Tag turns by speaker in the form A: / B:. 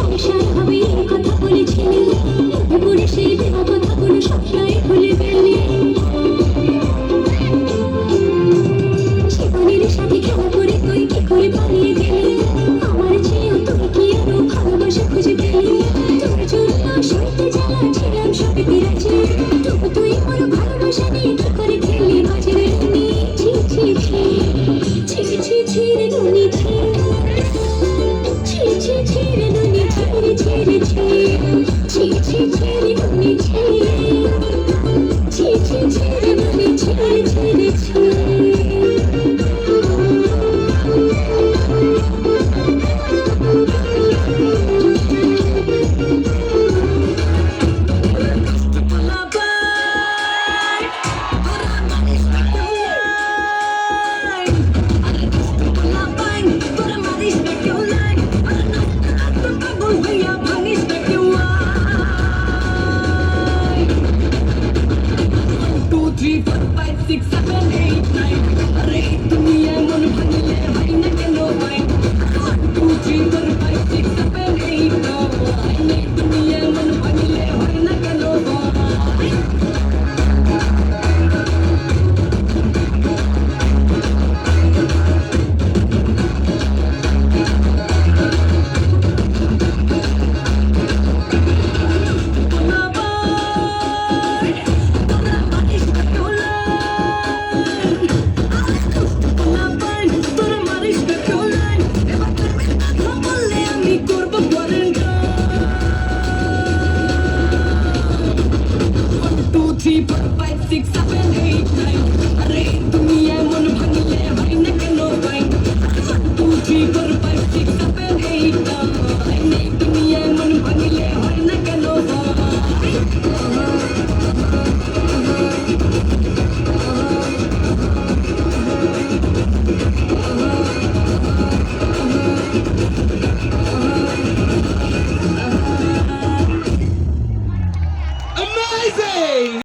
A: সংসার হবে এই কথা বলেছিলি, পরে সেই দেওয়া কথাগুলো সবটাই ভুলে গেলি। জীবনের সাথে খেলা করে তুই কি করে পালিয়ে গেলি, আমার চেয়েও তুই কি আরো ভালোবাসা খুঁজে পেলি। তোর জন্য সইতে জ্বালা ছিলাম সবে রাজি, তবু তুই আমার ভালোবাসা নিয়ে কি করে খেললি বাজে রে নুনি। ছি ছি ছি ছি ছি ছি রে নুনি ছি, ছি ছি ছি রে নুনি ছি রে ছি রে ছি, ছি ছি ছি রে নুনি ছি, ছি ছি ছি রে নুনি ছি রে ছি রে ছি।
B: Amazing!